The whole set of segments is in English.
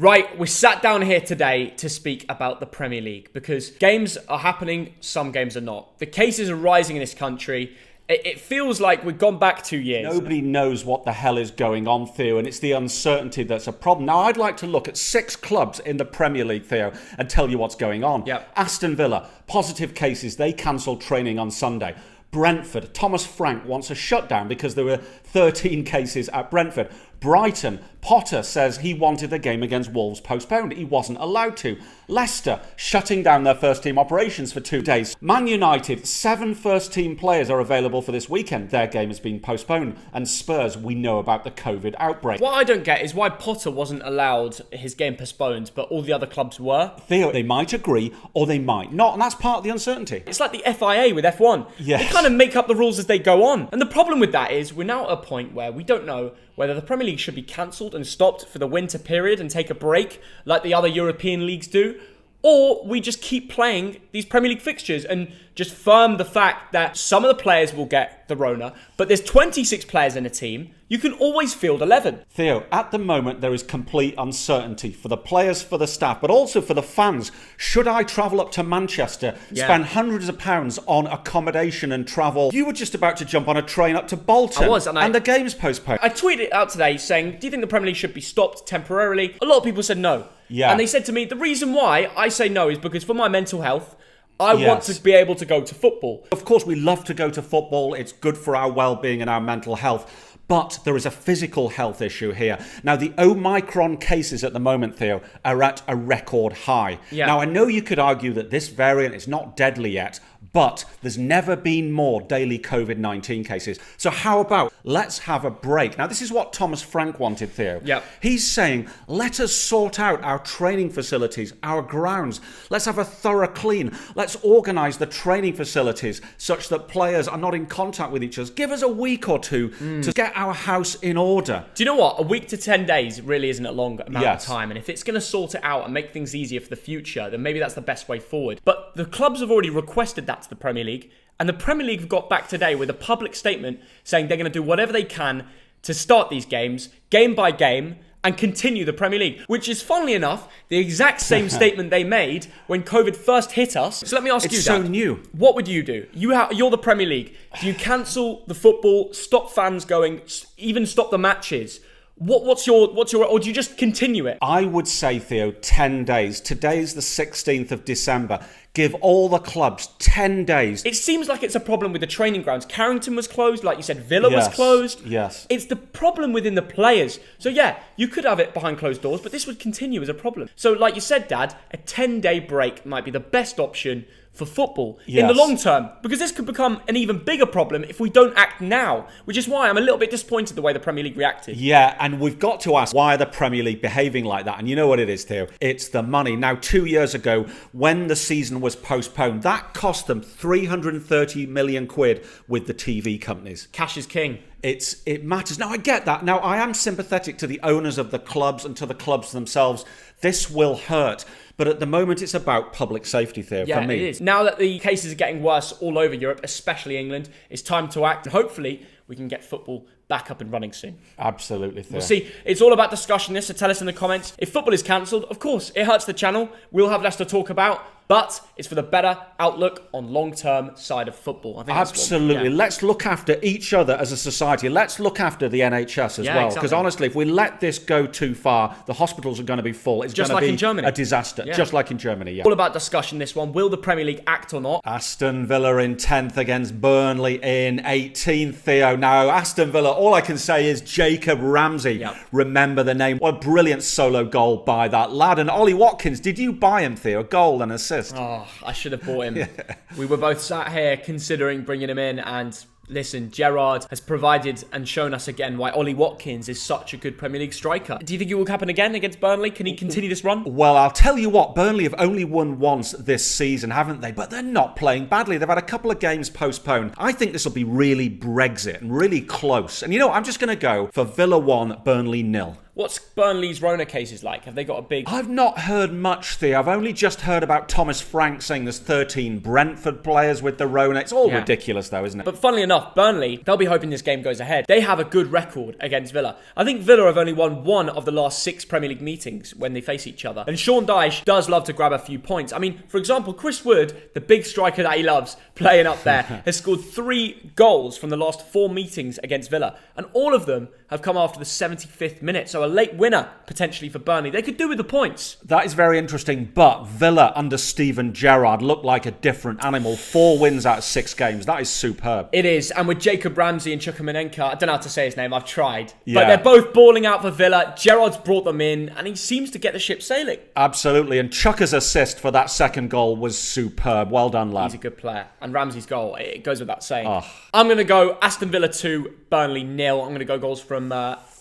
Right, we sat down here today to speak about the Premier League because games are happening, some games are not. The cases are rising in this country. It feels like we've gone back 2 years. Nobody knows what the hell is going on, Theo, and it's the uncertainty that's a problem. Now, I'd like to look at 6 clubs in the Premier League, Theo, and tell you what's going on. Yep. Aston Villa, positive cases. They cancelled training on Sunday. Brentford, Thomas Frank wants a shutdown because there were 13 cases at Brentford. Brighton, Potter says he wanted the game against Wolves postponed. He wasn't allowed to. Leicester, shutting down their first-team operations for 2 days. Man United, 7 first-team players are available for this weekend. Their game has been postponed. And Spurs, we know about the COVID outbreak. What I don't get is why Potter wasn't allowed his game postponed, but all the other clubs were. Theo, they might agree or they might not, and that's part of the uncertainty. It's like the FIA with F1. Yes. They kind of make up the rules as they go on. And the problem with that is we're now at a point where we don't know whether the Premier League should be cancelled and stopped for the winter period and take a break like the other European leagues do, or we just keep playing these Premier League fixtures and just firm the fact that some of the players will get the Rona, but there's 26 players in a team. You can always field 11. Theo, at the moment there is complete uncertainty for the players, for the staff, but also for the fans. Should I travel up to Manchester, spend hundreds of pounds on accommodation and travel? You were just about to jump on a train up to Bolton. I was, and the game's postponed. I tweeted out today saying, do you think the Premier League should be stopped temporarily? A lot of people said no. Yeah. And they said to me, the reason why I say no is because for my mental health, I want to be able to go to football. Of course, we love to go to football. It's good for our well-being and our mental health. But there is a physical health issue here. Now, the Omicron cases at the moment, Theo, are at a record high. Yeah. Now, I know you could argue that this variant is not deadly yet, but there's never been more daily COVID-19 cases. So how about let's have a break? Now, this is what Thomas Frank wanted, Theo. Yep. He's saying, let us sort out our training facilities, our grounds. Let's have a thorough clean. Let's organise the training facilities such that players are not in contact with each other. Give us a week or two to get our house in order. Do you know what? A week to 10 days really isn't a long amount of time. And if it's going to sort it out and make things easier for the future, then maybe that's the best way forward. But the clubs have already requested that to the Premier League. And the Premier League have got back today with a public statement saying they're going to do whatever they can to start these games, game by game, and continue the Premier League, which is, funnily enough, the exact same statement they made when COVID first hit us. So let me ask you, so Dad, new. What would you do? You're the Premier League. Do you cancel the football, stop fans going, even stop the matches? What's your, or do you just continue it? I would say, Theo, 10 days. Today's the 16th of December. Give all the clubs 10 days. It seems like it's a problem with the training grounds. Carrington was closed, like you said, Villa was closed. Yes. It's the problem within the players. So yeah, you could have it behind closed doors, but this would continue as a problem. So like you said, Dad, a 10-day break might be the best option for football in the long term, because this could become an even bigger problem if we don't act now, which is why I'm a little bit disappointed the way the Premier League reacted. Yeah, and we've got to ask, why are the Premier League behaving like that? And you know what it is, Theo? It's the money. Now, 2 years ago, when the season was postponed, that cost them 330 million quid with the TV companies. Cash is king. It matters. Now, I get that. Now, I am sympathetic to the owners of the clubs and to the clubs themselves. This will hurt. But at the moment, it's about public safety, Theo, for me. Yeah, it is. Now that the cases are getting worse all over Europe, especially England, it's time to act. And hopefully, we can get football back up and running soon. Absolutely, Theo. We'll see. It's all about discussion this, so tell us in the comments. If football is cancelled, of course, it hurts the channel. We'll have less to talk about. But it's for the better outlook on long-term side of football. I think absolutely. Let's look after each other as a society. Let's look after the NHS as well. Because honestly, if we let this go too far, the hospitals are going to be full. It's just going like to be in Germany. A disaster. Yeah. Just like in Germany, All about discussion this one. Will the Premier League act or not? Aston Villa in 10th against Burnley in 18th, Theo. Now, Aston Villa, all I can say is Jacob Ramsey. Remember the name. What a brilliant solo goal by that lad. And Ollie Watkins, did you buy him, Theo? A goal and assist. Oh, I should have bought him. We were both sat here considering bringing him in, and listen, Gerrard has provided and shown us again why Ollie Watkins is such a good Premier League striker. Do you think it will happen again against Burnley? Can he continue this run? Well, I'll tell you what, Burnley have only won once this season, haven't they? But they're not playing badly. They've had a couple of games postponed. I think this will be really Brexit and really close. And you know what? I'm just going to go for Villa 1, Burnley 0. What's Burnley's Rona cases like? Have they got a big... I've not heard much, Theo. I've only just heard about Thomas Frank saying there's 13 Brentford players with the Rona. It's all ridiculous, though, isn't it? But funnily enough, Burnley, they'll be hoping this game goes ahead. They have a good record against Villa. I think Villa have only won one of the last 6 Premier League meetings when they face each other. And Sean Dyche does love to grab a few points. I mean, for example, Chris Wood, the big striker that he loves playing up there, has scored 3 goals from the last 4 meetings against Villa. And all of them have come after the 75th minute. So a late winner, potentially, for Burnley. They could do with the points. That is very interesting. But Villa under Steven Gerrard looked like a different animal. 4 wins out of 6 games. That is superb. It is. And with Jacob Ramsey and Chukwuemeka, I don't know how to say his name. I've tried. Yeah. But they're both balling out for Villa. Gerrard's brought them in, and he seems to get the ship sailing. Absolutely. And Chuka's assist for that second goal was superb. Well done, lad. He's a good player. And Ramsey's goal, it goes without saying. I'm going to go Aston Villa 2, Burnley 0. I'm going to go goals from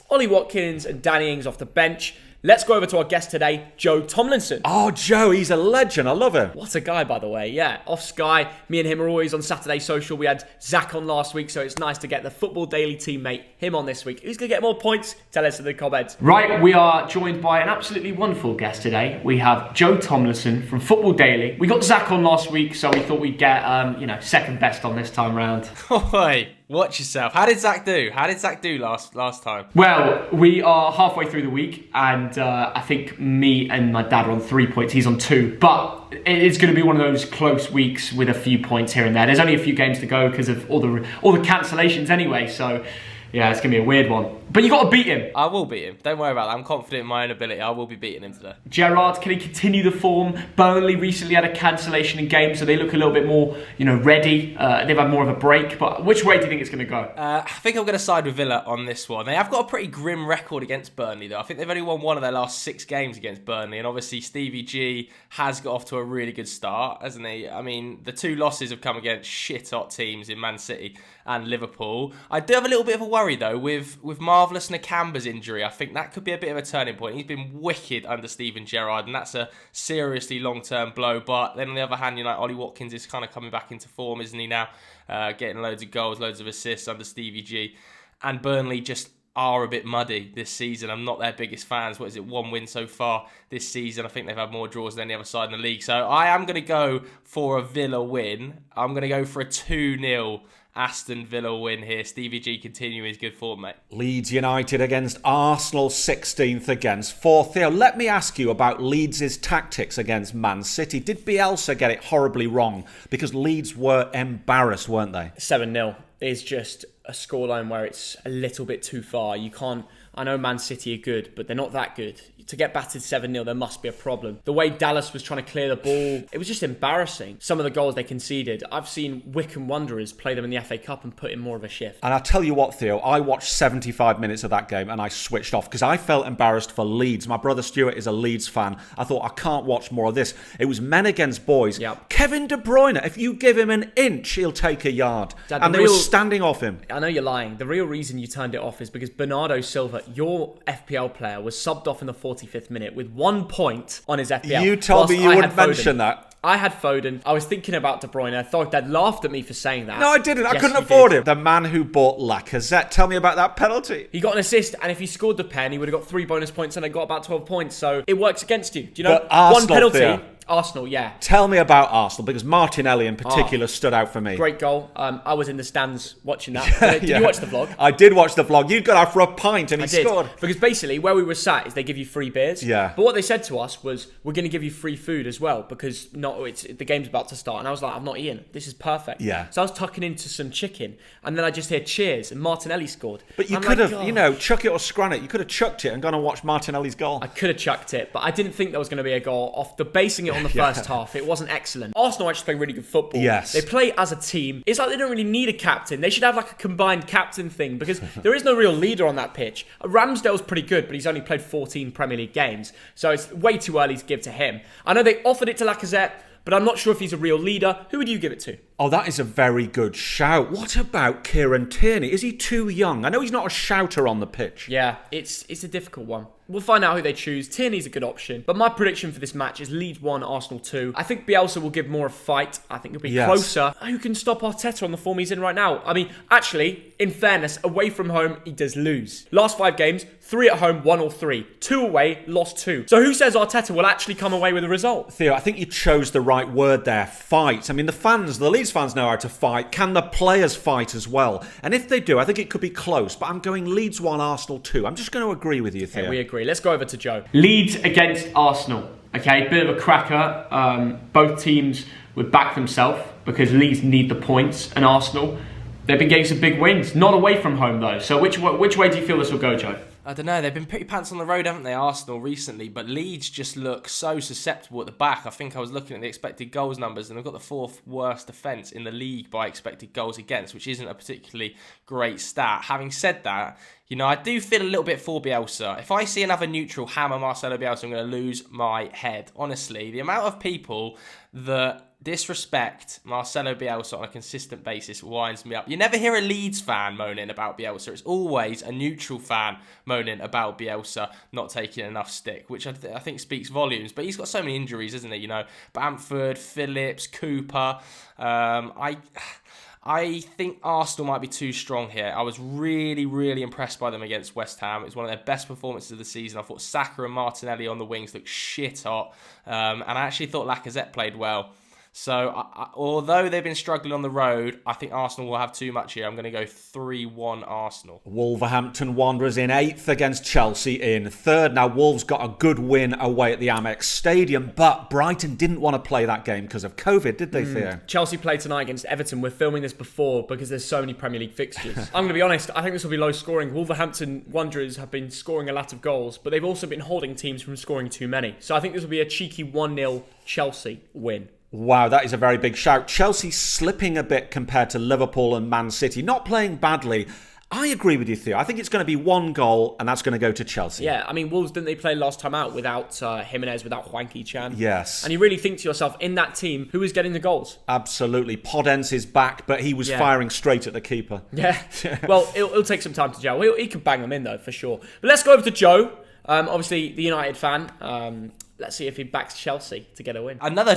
Ollie Watkins and Danny Ings off the bench. Let's go over to our guest today, Joe Tomlinson. Oh, Joe, he's a legend. I love him. What a guy, by the way. Yeah, off Sky. Me and him are always on Saturday Social. We had Zach on last week, so it's nice to get the Football Daily teammate, him on this week. Who's going to get more points? Tell us in the comments. Right, we are joined by an absolutely wonderful guest today. We have Joe Tomlinson from Football Daily. We got Zach on last week, so we thought we'd get, second best on this time round. Oi, watch yourself. How did Zach do? Last time? Well, we are halfway through the week, and I think me and my dad are on 3 points. He's on 2, but it's going to be one of those close weeks with a few points here and there. There's only a few games to go because of all the cancellations anyway. So yeah, it's going to be a weird one. But you got to beat him. I will beat him. Don't worry about that. I'm confident in my own ability. I will be beating him today. Gerrard, can he continue the form? Burnley recently had a cancellation in game, so they look a little bit more, ready. They've had more of a break. But which way do you think it's going to go? I think I'm going to side with Villa on this one. They have got a pretty grim record against Burnley, though. I think they've only won one of their last 6 games against Burnley. And obviously, Stevie G has got off to a really good start, hasn't he? I mean, the 2 losses have come against shit-hot teams in Man City and Liverpool. I do have a little bit of a worry, though, with Marvellous Nakamba's injury. I think that could be a bit of a turning point. He's been wicked under Steven Gerrard, and that's a seriously long-term blow. But then on the other hand, Ollie Watkins is kind of coming back into form, isn't he now? Getting loads of goals, loads of assists under Stevie G. And Burnley just are a bit muddy this season. I'm not their biggest fans. 1 win so far this season? I think they've had more draws than any other side in the league. So I am going to go for a Villa win. I'm going to go for a 2-0 Aston Villa win here. Stevie G continuing his good form, mate. Leeds United against Arsenal, 16th against 4th. Theo, let me ask you about Leeds' tactics against Man City. Did Bielsa get it horribly wrong? Because Leeds were embarrassed, weren't they? 7-0 is just a scoreline where it's a little bit too far. I know Man City are good, but they're not that good. To get battered 7-0, there must be a problem. The way Dallas was trying to clear the ball, it was just embarrassing. Some of the goals they conceded. I've seen Wycombe Wanderers play them in the FA Cup and put in more of a shift. And I'll tell you what, Theo, I watched 75 minutes of that game and I switched off because I felt embarrassed for Leeds. My brother Stuart is a Leeds fan. I thought, I can't watch more of this. It was men against boys. Yep. Kevin De Bruyne, if you give him an inch, he'll take a yard. Dad, and they were standing off him. I know you're lying. The real reason you turned it off is because Bernardo Silva, your FPL player, was subbed off in the 45th minute with 1 point on his FPL. You told me you wouldn't mention that. I had Foden. I was thinking about De Bruyne. I thought Dad laughed at me for saying that. No, I didn't. I couldn't afford him. The man who bought Lacazette. Tell me about that penalty. He got an assist, and if he scored the pen, he would have got 3 bonus points, and I got about 12 points. So it works against you. Do you know? Arsenal, 1 penalty. Theo. Arsenal, yeah. Tell me about Arsenal, because Martinelli in particular stood out for me. Great goal. I was in the stands watching that. Did you watch the vlog? I did watch the vlog. You got out for a pint and he scored. Because basically where we were sat is they give you free beers. Yeah. But what they said to us was, we're going to give you free food as well because the game's about to start. And I was like, I'm not eating. This is perfect. Yeah. So I was tucking into some chicken and then I just hear cheers and Martinelli scored. But you could have, chuck it or scran it. You could have chucked it and gone and watched Martinelli's goal. I could have chucked it, but I didn't think there was going to be a goal off the basing it on the first half. It wasn't excellent. Arsenal actually play really good football. Yes. They play as a team. It's like they don't really need a captain. They should have like a combined captain thing because there is no real leader on that pitch. Ramsdale's pretty good, but he's only played 14 Premier League games. So it's way too early to give to him. I know they offered it to Lacazette, but I'm not sure if he's a real leader. Who would you give it to? Oh, that is a very good shout. What about Kieran Tierney? Is he too young? I know he's not a shouter on the pitch. Yeah, it's a difficult one. We'll find out who they choose. Tierney's a good option. But my prediction for this match is Leeds 1, Arsenal 2. I think Bielsa will give more a fight. I think it'll be closer. Who can stop Arteta on the form he's in right now? I mean, actually, in fairness, away from home, he does lose. Last 5 games, 3 at home, 1 or 3. 2 away, lost 2. So who says Arteta will actually come away with a result? Theo, I think you chose the right word there, fight. I mean, the Leeds fans know how to fight. Can the players fight as well? And if they do, I think it could be close, but I'm going Leeds 1, Arsenal 2. I'm just going to agree with you, Theo. Okay, we agree. Let's go over to Joe. Leeds against Arsenal. Okay, bit of a cracker. Both teams would back themselves because Leeds need the points, and Arsenal, they've been getting some big wins. Not away from home, though. So which way do you feel this will go, Joe? I don't know, they've been pretty pants on the road, haven't they, Arsenal, recently, but Leeds just look so susceptible at the back. I think I was looking at the expected goals numbers, and they've got the 4th worst defence in the league by expected goals against, which isn't a particularly great stat. Having said that, I do feel a little bit for Bielsa. If I see another neutral hammer Marcelo Bielsa, I'm going to lose my head. Honestly, the amount of people that disrespect Marcelo Bielsa on a consistent basis winds me up. You never hear a Leeds fan moaning about Bielsa. It's always a neutral fan moaning about Bielsa not taking enough stick, which I think speaks volumes. But he's got so many injuries, isn't he? Bamford, Phillips, Cooper. I think Arsenal might be too strong here. I was really, really impressed by them against West Ham. It was one of their best performances of the season. I thought Saka and Martinelli on the wings looked shit hot. And I actually thought Lacazette played well. So, although they've been struggling on the road, I think Arsenal will have too much here. I'm going to go 3-1 Arsenal. Wolverhampton Wanderers in 8th against Chelsea in 3rd. Now, Wolves got a good win away at the Amex Stadium, but Brighton didn't want to play that game because of COVID, did they, Theo? Chelsea played tonight against Everton. We're filming this before because there's so many Premier League fixtures. I'm going to be honest, I think this will be low scoring. Wolverhampton Wanderers have been scoring a lot of goals, but they've also been holding teams from scoring too many. So I think this will be a cheeky 1-0 Chelsea win. Wow, that is a very big shout. Chelsea slipping a bit compared to Liverpool and Man City. Not playing badly. I agree with you, Theo. I think it's going to be 1 goal, and that's going to go to Chelsea. Yeah, I mean, Wolves, didn't they play last time out without Jimenez, without Hwang Ki-chan? Yes. And you really think to yourself, in that team, who is getting the goals? Absolutely. Podence is back, but he was firing straight at the keeper. Yeah. Well, it'll take some time to gel. He could bang them in, though, for sure. But let's go over to Joe. Obviously, the United fan. Let's see if he backs Chelsea to get a win. Another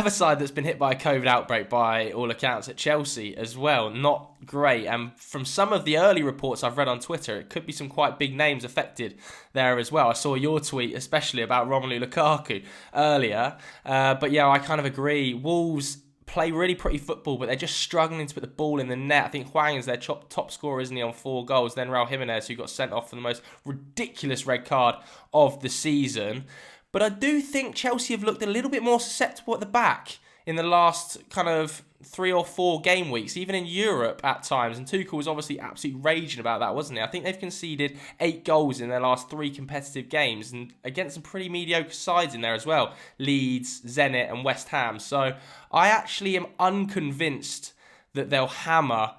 side that's been hit by a COVID outbreak by all accounts at Chelsea as well. Not great. And from some of the early reports I've read on Twitter, it could be some quite big names affected there as well. I saw your tweet, especially about Romelu Lukaku earlier. But yeah, I kind of agree. Wolves play really pretty football, but they're just struggling to put the ball in the net. I think Hwang is their top scorer, isn't he, on 4 goals. Then Raul Jimenez, who got sent off for the most ridiculous red card of the season. But I do think Chelsea have looked a little bit more susceptible at the back in the last kind of 3 or 4 game weeks, even in Europe at times. And Tuchel was obviously absolutely raging about that, wasn't he? I think they've conceded 8 goals in their last 3 competitive games, and against some pretty mediocre sides in there as well. Leeds, Zenit and West Ham. So I actually am unconvinced that they'll hammer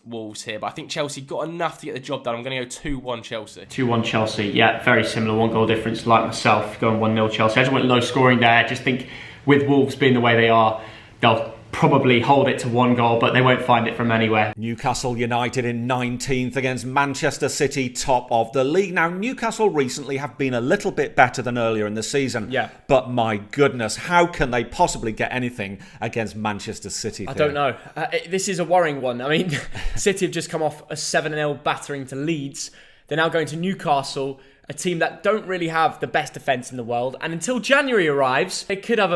Wolves here, but I think Chelsea got enough to get the job done. I'm going to go 2-1 Chelsea. 2-1 Chelsea, yeah, very similar, 1 goal difference like myself, going 1-0 Chelsea. I just went low scoring there. I just think with Wolves being the way they are, they'll probably hold it to 1 goal, but they won't find it from anywhere. Newcastle United in 19th against Manchester City, top of the league. Now, Newcastle recently have been a little bit better than earlier in the season. Yeah. But my goodness, how can they possibly get anything against Manchester City? I don't know. This is a worrying one. I mean, City have just come off a 7-0 battering to Leeds. They're now going to Newcastle, a team that don't really have the best defence in the world. And until January arrives, they could have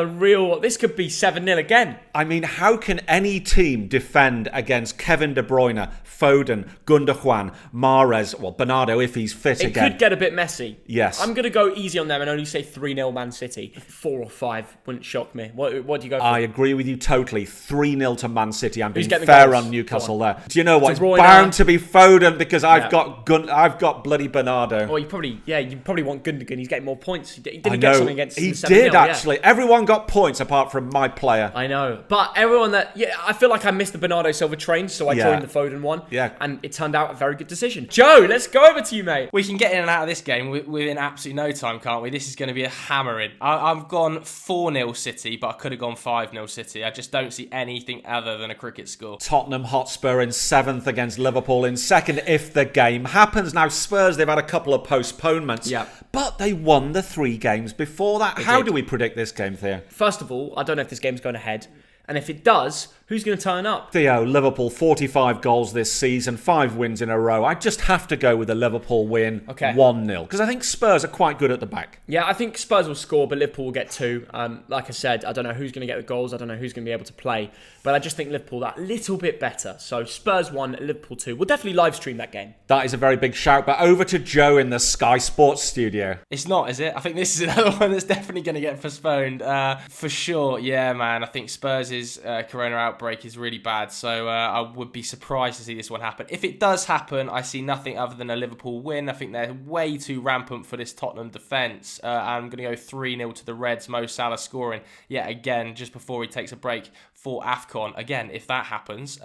this could be 7-0 again. I mean, how can any team defend against Kevin De Bruyne, Foden, Gundogan, Mahrez, Bernardo if he's fit again? It could get a bit messy. Yes. I'm going to go easy on them and only say 3-0 Man City. 4 or 5 wouldn't shock me. What do you go for? I agree with you totally. 3-0 to Man City. I'm being fair on Newcastle there. Do you know what? It's bound to be Foden because I've got bloody Bernardo. Well, you probably want Gundogan. He's getting more points. He didn't get something against He did, actually. Yeah. Everyone got points apart from my player. I know. But everyone I feel like I missed the Bernardo Silva train, so I joined the Foden one. Yeah. And it turned out a very good decision. Joe, let's go over to you, mate. We can get in and out of this game within absolutely no time, can't we? This is going to be a hammering. I've gone 4-0 City, but I could have gone 5-0 City. I just don't see anything other than a cricket score. Tottenham Hotspur in 7th against Liverpool in 2nd if the game happens. Now, Spurs, they've had a couple of postponements. Yeah. But they won the 3 games before that. How do we predict this game, Theo? First of all, I don't know if this game's going ahead. And if it does, who's going to turn up? Theo, Liverpool, 45 goals this season, 5 wins in a row. I just have to go with a Liverpool win, 1-0, because I think Spurs are quite good at the back. Yeah, I think Spurs will score, but Liverpool will get 2. Like I said, I don't know who's going to get the goals. I don't know who's going to be able to play. But I just think Liverpool that little bit better. So Spurs 1, Liverpool 2. We'll definitely live stream that game. That is a very big shout. But over to Joe in the Sky Sports studio. It's not, is it? I think this is another one that's definitely going to get postponed. For sure, yeah, man. I think Spurs' corona outbreak is really bad. So I would be surprised to see this one happen. If it does happen, I see nothing other than a Liverpool win. I think they're way too rampant for this Tottenham defence. I'm going to go 3-0 to the Reds. Mo Salah scoring yet again just before he takes a break for AFCON. Again, if that happens.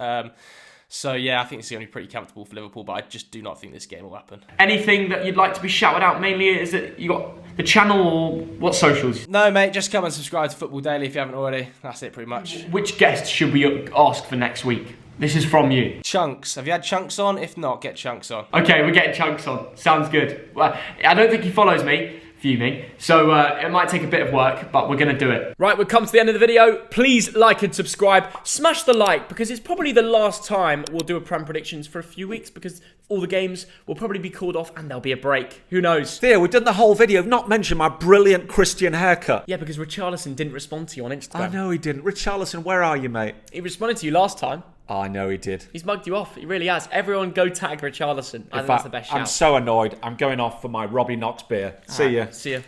So yeah, I think it's going to be pretty comfortable for Liverpool, but I just do not think this game will happen. Anything that you'd like to be shouted out? Mainly, is it you got the channel or what socials? No, mate, just come and subscribe to Football Daily if you haven't already. That's it, pretty much. Which guest should we ask for next week? This is from you. Chunks. Have you had Chunks on? If not, get Chunks on. Okay, we're getting Chunks on. Sounds good. Well, I don't think he follows me. Fuming. So it might take a bit of work, but we're going to do it. Right, we've come to the end of the video. Please like and subscribe. Smash the like, because it's probably the last time we'll do a Prem predictions for a few weeks, because all the games will probably be called off and there'll be a break. Who knows? Theo, we've done the whole video. I've not mentioned my brilliant Christian haircut. Yeah, because Richarlison didn't respond to you on Instagram. I know he didn't. Richarlison, where are you, mate? He responded to you last time. Oh, I know he did. He's mugged you off. He really has. Everyone go tag Richarlison. I think that's the best shout. I'm so annoyed. I'm going off for my Robbie Knox beer. See ya. See ya.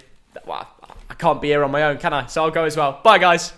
Well, I can't be here on my own, can I? So I'll go as well. Bye, guys.